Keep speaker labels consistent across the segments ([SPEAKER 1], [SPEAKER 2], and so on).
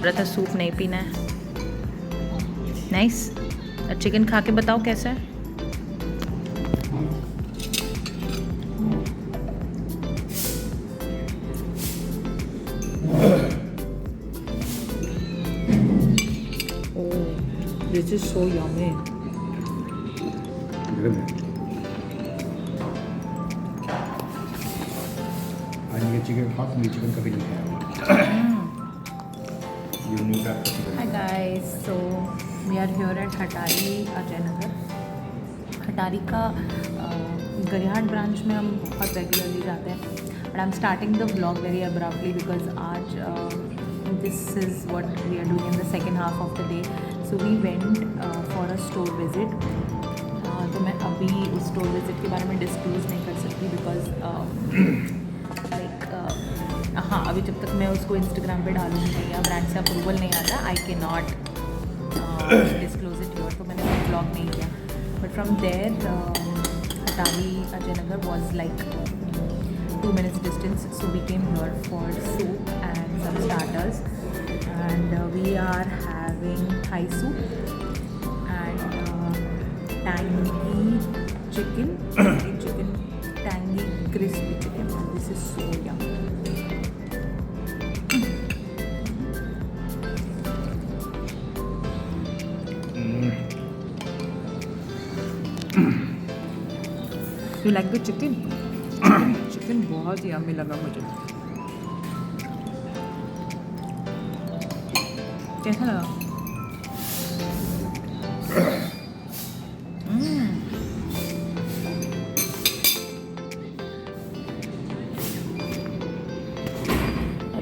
[SPEAKER 1] रहा था सूप नहीं पीना है। नाइस। चिकन खा के बताओ कैसा है। This is so yummy.
[SPEAKER 2] ये चिकन खास ये चिकन कभी नहीं खाया।
[SPEAKER 1] Hi guys, so we are here at Hatari Ajaynagar. हटारी का गरियाहाट ब्रांच में हम बहुत रेगुलरली जाते हैं, but I am starting the vlog very abruptly because आज this is what we are doing in the second half of the day. So we went for a store visit. तो मैं अभी उस स्टोर विजिट के बारे में disclose नहीं कर सकती बिकॉज हाँ, अभी जब तक मैं उसको इंस्टाग्राम पे डालूंगी या ब्रांड से अप्रूवल नहीं आता, आई के नॉट डिस्क्लोज इट योर। तो मैंने कोई ब्लॉग नहीं किया, but from there Hatari Ajaynagar was like 2 minutes distance, so we came here for soup and some starters, and we are having Thai soup and tangy chicken, tangy crispy chicken, and this is so yummy. You like the chicken? Chicken बहुत ही yummy लगा मुझे। कैसा लगा?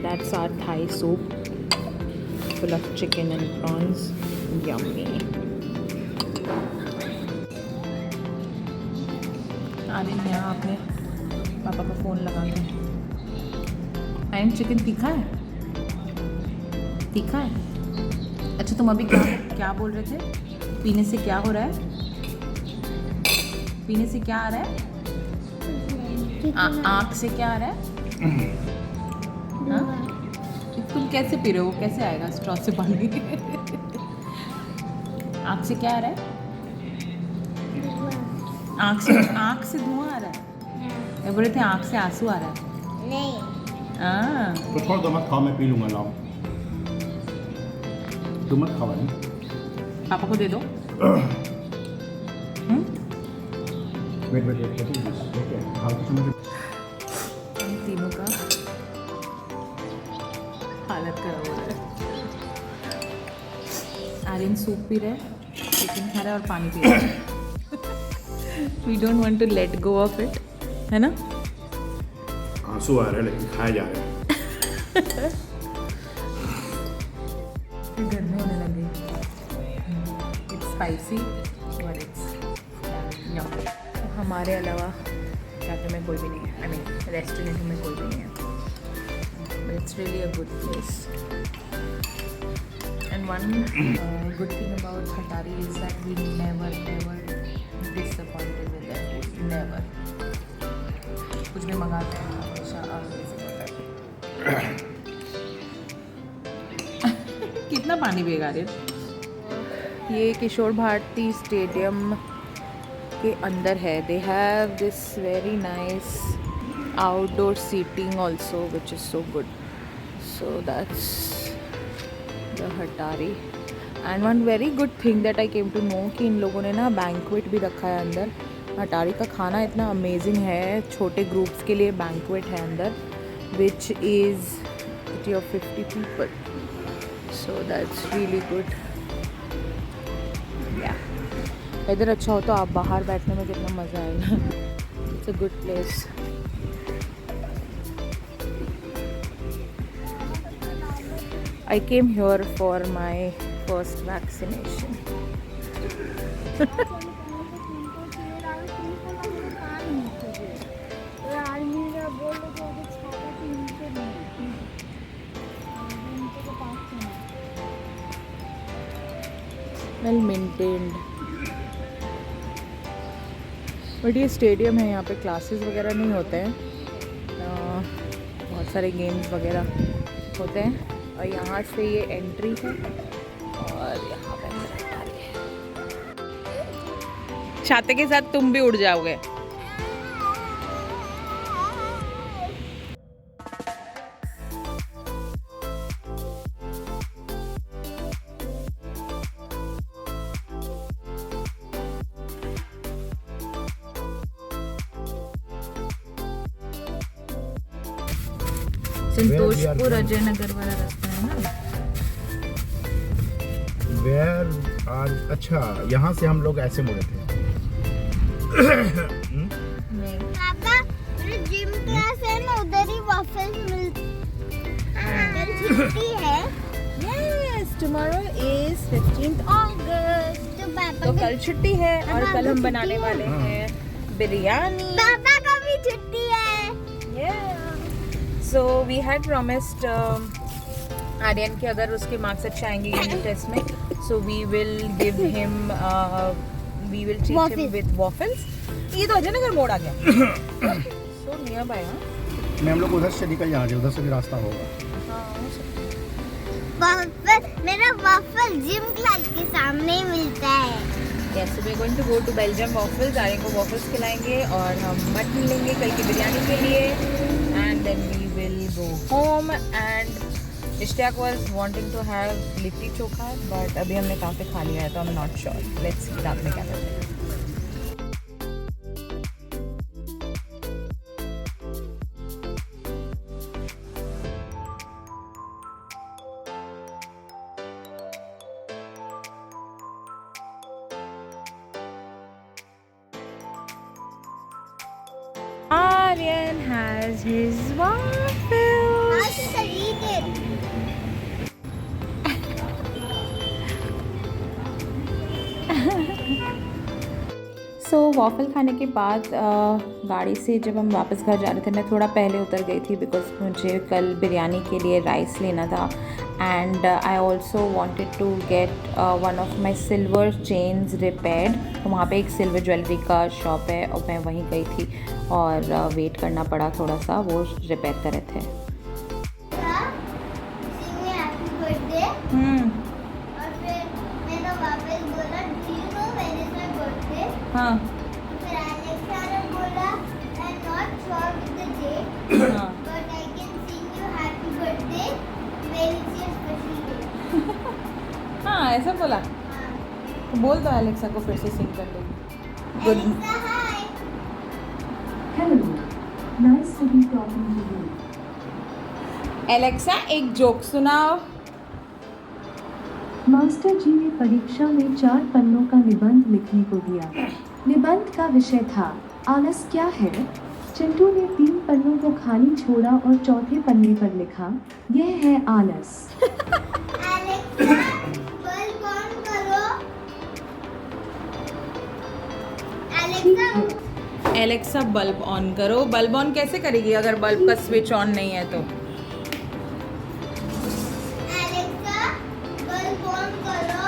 [SPEAKER 1] That's our Thai soup full of chicken and prawns. Yummy. आने यहाँ अपने पापा का फ़ोन लगा के। एंड चिकन तीखा है? तीखा है? अच्छा, तुम अभी क्या बोल रहे थे? पीने से क्या हो रहा है? पीने से क्या आ रहा है? आँख से क्या आ रहा है? हाँ? तुम कैसे पी रहे हो? कैसे आएगा स्ट्रॉ से पानी? आँख से क्या आ रहा है? आँख से धुआं आ रहा है। मैं बोल रहे थे आँख से आंसू आ रहा है।
[SPEAKER 2] नहीं। तो छोड़ दो, मत खाओ, मैं पी लूँगा। लाओ, तुम मत खाओ।
[SPEAKER 1] पापा को दे दो।
[SPEAKER 2] वेट
[SPEAKER 1] तीनों का हालत खराब हो रहा है। आर्यन सूप पी रहा है, चिकन खा रहा है और पानी पी रहा है। We don't want to let go of it, है ना?
[SPEAKER 2] आंसू आ रहा है लेकिन खाया जा रहा है।
[SPEAKER 1] गर्मी होने लगी। It's spicy, but it's yummy. हमारे अलावा कैफे में कोई भी नहीं है। I mean, रेस्टोरेंट में कोई भी नहीं है। But it's really a good place. And one good thing about Hatari is that we never ever disappointed with their food. Never. कुछ भी मंगाते हैं हमेशा अमेजिंग होता है। कितना पानी पिएगा रे? ये किशोर भारती स्टेडियम के अंदर है। They have this very nice outdoor seating also which is so good. So that's the Hatari. And one very good thing that I came to know कि इन लोगों ने ना बैंक्वेट भी रखा है अंदर। हटारी का खाना इतना अमेजिंग है, छोटे ग्रुप्स के लिए बैंक्वेट है अंदर, which is 50 people. So that's really good. Yeah. इधर अच्छा हो तो आप बाहर बैठने में कितना मज़ा आएगा। It's a good place. I came here for my first vaccination. Well maintained. But ये स्टेडियम है, यहाँ पे क्लासेस वगैरह नहीं होते हैं, बहुत सारे गेम्स वगैरह होते हैं। और यहाँ से ये एंट्री है और यहाँ पे अंदर आ रही है। छाते के साथ तुम भी उड़ जाओगे। संतोषपुर अजय नगर वाला रास्ता है ना।
[SPEAKER 2] वेयर आज अच्छा यहाँ से हम लोग ऐसे मुड़े थे।
[SPEAKER 3] पापा मेरे जिम क्लास है ना, उधर ही वॉफल्स मिलते हैं। कल छुट्टी है।
[SPEAKER 1] Yes, tomorrow is 15th August.
[SPEAKER 3] तो पापा
[SPEAKER 1] तो कल छुट्टी है और
[SPEAKER 3] पापा
[SPEAKER 1] कल हम
[SPEAKER 3] को
[SPEAKER 1] बनाने
[SPEAKER 3] छुट्टी
[SPEAKER 1] वाले
[SPEAKER 2] है।
[SPEAKER 1] हैं बिरयानी।
[SPEAKER 3] पापा को भी छुट्टी है।
[SPEAKER 1] So we had promised Aryan कि अगर उसके मार्क्स अच्छे आएंगे यूनिट टेस्ट में, so we will give him we will treat him
[SPEAKER 3] Waffles.
[SPEAKER 1] with waffles. ये तो अजय नगर मोड़ आ गया। So nearby, हाँ।
[SPEAKER 2] मैं हम लोग उधर से निकल जाएंगे, उधर से भी रास्ता होगा।
[SPEAKER 3] वॉफल मेरा वॉफल जिम क्लास के सामने ही मिलता है।
[SPEAKER 1] Yes, so we are going to go to Belgium waffles. Aryan को waffles खिलाएंगे और हम मटन लेंगे कल की बिरयानी के लिए, and then we will go home. And Ishtiaq was wanting to have litti chokha, but अभी हमने काफ़ी खा लिया है तो I'm not sure. Let's see रात में क्या करते हैं। Aryan has his waffles.
[SPEAKER 3] How should I eat it?
[SPEAKER 1] So waffle खाने के बाद गाड़ी से जब हम वापस घर जा रहे थे, मैं थोड़ा पहले उतर गई थी बिकॉज मुझे कल बिरयानी के लिए राइस लेना था। And I also wanted to get one of my silver chains repaired. तो वहाँ पे एक सिल्वर ज्वेलरी का शॉप है और मैं वहीं गई थी और वेट करना पड़ा थोड़ा सा, वो रिपेयर कर रहे थे।
[SPEAKER 3] Sing me happy birthday. और फिर मैंने वापस बोला do you know when is my birthday?
[SPEAKER 1] हाँ
[SPEAKER 3] फिर Alexa ने बोला I'm not sure with the date,
[SPEAKER 1] हाँ
[SPEAKER 3] but I can sing you happy birthday when it's your special day.
[SPEAKER 1] हाँ ऐसा बोला।
[SPEAKER 3] हाँ।
[SPEAKER 1] तो बोल दो एलेक्सा को फिर से सिंग कर दो। Good.
[SPEAKER 3] Alexa, hi.
[SPEAKER 4] Hello, nice to be talking to you.
[SPEAKER 1] Alexa एक जोक सुनाओ।
[SPEAKER 4] मास्टर जी ने परीक्षा में 4 पन्नों का निबंध लिखने को दिया। निबंध का विषय था आलस क्या है। चिंटू ने 3 पन्नों को खाली छोड़ा और चौथे पन्ने पर लिखा यह है आलस।
[SPEAKER 3] Alexa, बल्ब ऑन करो। Alexa,
[SPEAKER 1] एलेक्सा बल्ब ऑन करो। बल्ब ऑन कैसे करेगी अगर बल्ब का स्विच ऑन नहीं है तो?
[SPEAKER 3] Alexa, बल्ब ऑन करो।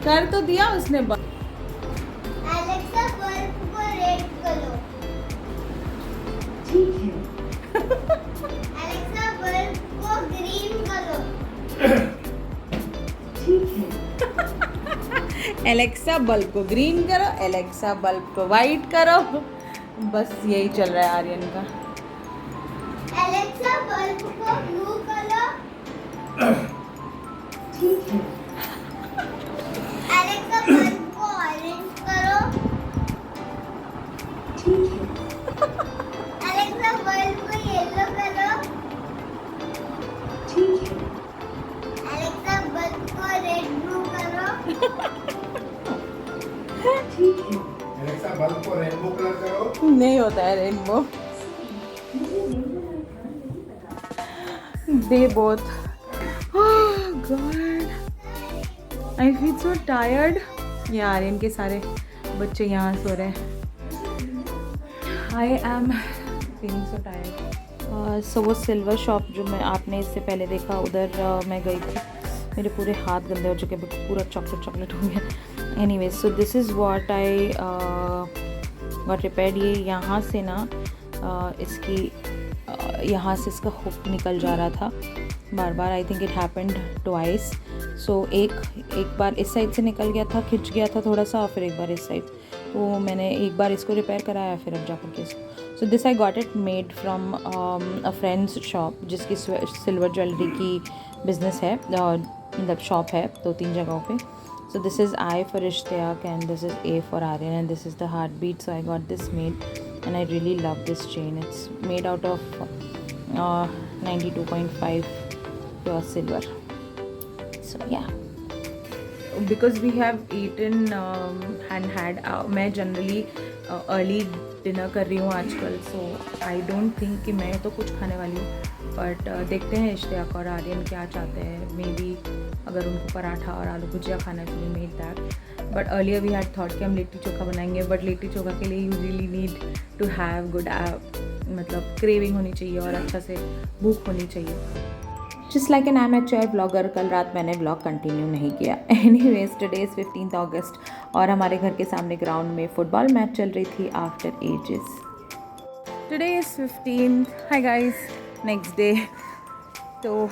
[SPEAKER 1] कर तो दिया उसने बल्ब।
[SPEAKER 3] Alexa, बल्ब को रेड करो।
[SPEAKER 4] ठीक है,
[SPEAKER 3] Alexa, बल्ब को ग्रीन करो।
[SPEAKER 4] ठीक है,
[SPEAKER 1] एलेक्सा बल्ब को ग्रीन करो, एलेक्सा बल्ब को वाइट करो। बस यही चल रहा है आर्यन का।
[SPEAKER 3] Alexa, बल्ब को ब्लू करो।
[SPEAKER 4] ठीक है,
[SPEAKER 3] Alexa, बल्ब को ऑरेंज करो।
[SPEAKER 4] ठीक है,
[SPEAKER 3] Alexa, बल्ब को येलो करो।
[SPEAKER 4] ठीक है,
[SPEAKER 3] Alexa, बल्ब को रेड ब्लू करो।
[SPEAKER 4] ठीक है।
[SPEAKER 2] एलेक्सा बल्ब को रेनबो कलर करो।
[SPEAKER 1] नहीं होता है रेनबो। दे both. God I feel so tired. ये आर्यन के सारे बच्चे यहाँ सो रहे हैं। I am feeling so tired. So वो सिल्वर शॉप जो मैं आपने इससे पहले देखा उधर मैं गई थी। मेरे पूरे हाथ गंदे हो चुके, पूरा चॉकलेट हो गया। Anyway so this is what I got repaired. ये यहाँ से ना इसकी यहाँ से इसका हुक निकल जा रहा था बार बार। I think it happened twice. So एक बार इस साइड से निकल गया था, खिंच गया था थोड़ा सा, और फिर एक बार इस साइड। तो मैंने एक बार इसको रिपेयर कराया, फिर अब जाकर के इसको। So this I got it made from a friends shop, जिसकी सिल्वर ज्वेलरी की बिजनेस है, मतलब शॉप है 2-3 जगहों पे। So this is I for Ishtiyaq and this is A for Aryan and this is the heartbeat. So I got this made and I really love this chain. It's made out of 92.5 pure silver. So yeah. Because we have eaten and had मैं generally early dinner कर रही हूँ आजकल, so I don't think कि मैं तो कुछ खाने वाली हूँ, बट देखते हैं इश्तियाक और आर्यन क्या चाहते हैं। मे बी अगर उनको पराठा और आलू भुजिया खाना है तो we made that, but earlier we had thought कि हम लिट्टी चोखा बनाएंगे, बट लिट्टी चोखा के लिए you really need to have good मतलब क्रेविंग होनी चाहिए और अच्छा से भूख होनी चाहिए। Just like an amateur blogger, कल रात मैंने ब्लॉग कंटिन्यू नहीं किया। एनीवेज, टुडे इज़ 15 अगस्त और हमारे घर के सामने ग्राउंड में फुटबॉल मैच चल रही थी after ages. Today is 15th। Hi guys, next day. तो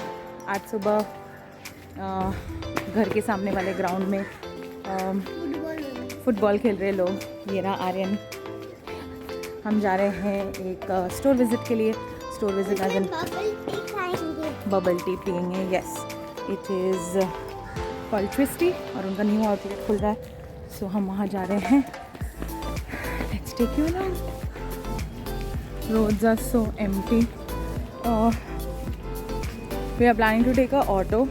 [SPEAKER 1] आज सुबह घर के सामने वाले ग्राउंड में फुटबॉल खेल रहे लोग। ये रहा आर्यन। हम जा रहे हैं एक स्टोर विज़िट के लिए। Store visit as an bubble tea पियेंगे। Yes, it is called Twisty और उनका न्यू आउटलेट खुल रहा है, सो हम वहाँ जा रहे हैं। Let's take you around. Roads are so empty. We are planning to take a auto,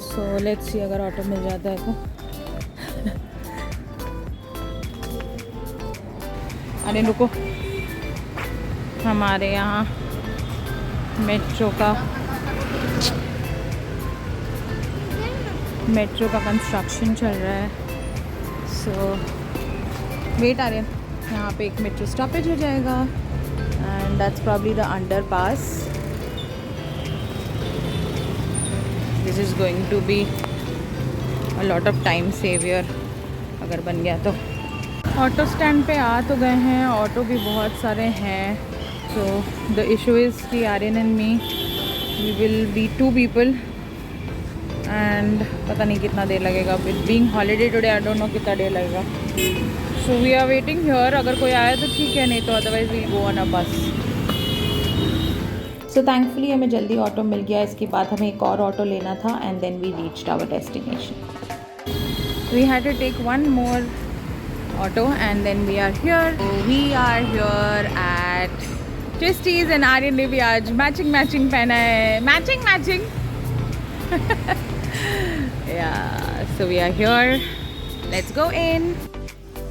[SPEAKER 1] so let's see अगर ऑटो मिल जाता है तो। अरे रुको, हमारे यहाँ मेट्रो का कंस्ट्रक्शन चल रहा है, सो वेट आर्यन, यहाँ पे एक मेट्रो स्टॉपेज हो जाएगा and that's probably the underpass. This is going to be a lot of time saver अगर बन गया तो। ऑटो स्टैंड पे आ तो गए हैं, ऑटो भी बहुत सारे हैं। सो द इशू इज़ कि Aryan and me we will be 2 people and पता नहीं कितना देर लगेगा। With being holiday today I don't know कितना देर लगेगा। So we are waiting here. अगर कोई आया तो ठीक है, नहीं तो otherwise we go on a bus. So thankfully हमें जल्दी ऑटो मिल गया। इसके बाद हमें एक और ऑटो लेना था and then we reached our destination. We had to take one more auto and then we are here. We are here at Twisties and Aryan ने भी आज मैचिंग पहना है। Matching yeah, so we are here. Let's go in.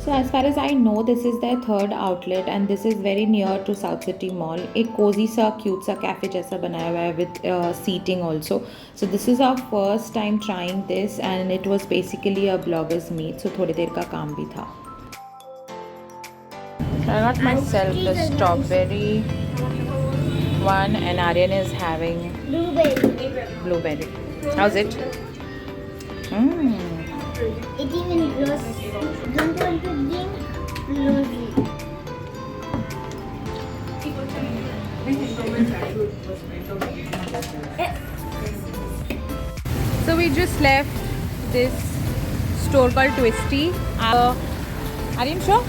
[SPEAKER 1] So as far as I know, this is their 3rd outlet and this is very near to South City Mall. एक cozy सा cute सा cafe जैसा बनाया हुआ है with seating also. So this is our first time trying this and it was basically a blogger's meet. So थोड़ी देर का काम भी था। I got myself the strawberry one and Aryan is having blueberry. How's it?
[SPEAKER 3] It even glows. Don't want to drink glossy.
[SPEAKER 1] So we just left this store called Twisty. Aryan, sure?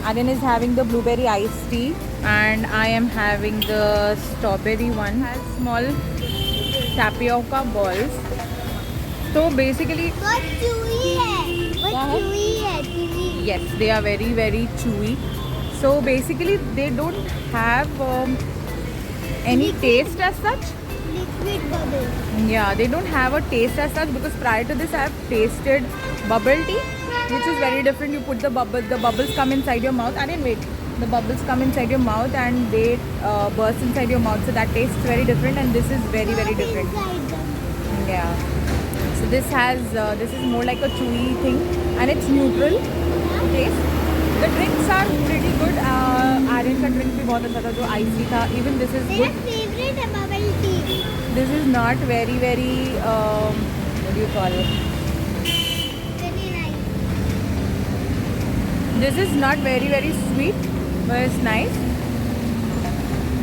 [SPEAKER 1] Aryan is having the blueberry iced tea and I am having the strawberry one. Has small tapioca balls. So basically,
[SPEAKER 3] बहुत chewy है, chewy.
[SPEAKER 1] Yes, they are very very chewy. So basically, they don't have any taste as such.
[SPEAKER 3] Liquid bubble.
[SPEAKER 1] Yeah, they don't have a taste as such because prior to this I have tasted bubble tea, which is very different. You put the bubbles come inside your mouth. Aryan, wait. The bubbles come inside your mouth and they burst inside your mouth. So that tastes very different and this is very very different.
[SPEAKER 3] Inside them.
[SPEAKER 1] Yeah. So this is more like a chewy thing and it's neutral taste. The drinks are pretty good. Aryan का drink भी बहुत अच्छा था जो icy था. Even this is
[SPEAKER 3] मेरा
[SPEAKER 1] good.
[SPEAKER 3] favorite है bubble tea.
[SPEAKER 1] This is not very very what do you call it?
[SPEAKER 3] Very nice.
[SPEAKER 1] This is not very very sweet, but it's nice.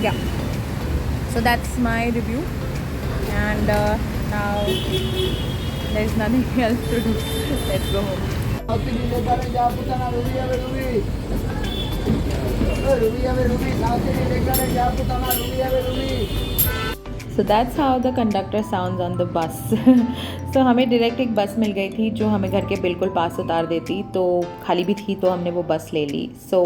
[SPEAKER 1] Yeah. So that's my review, and now there's nothing else to do. Let's go home. So that's how the conductor sounds on the bus. So हमें direct एक बस मिल गई थी जो हमें घर के बिल्कुल पास उतार देती, तो खाली भी थी तो हमने वो बस ले ली. So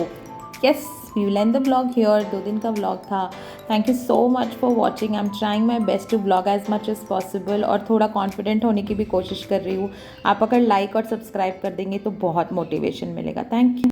[SPEAKER 1] yes, we will end the vlog here. 2 दिन का vlog था. Thank you so much for watching. I'm trying my best to vlog as much as possible और थोड़ा confident होने की भी कोशिश कर रही हूँ. आप अगर like और subscribe कर देंगे तो बहुत motivation मिलेगा. Thank you.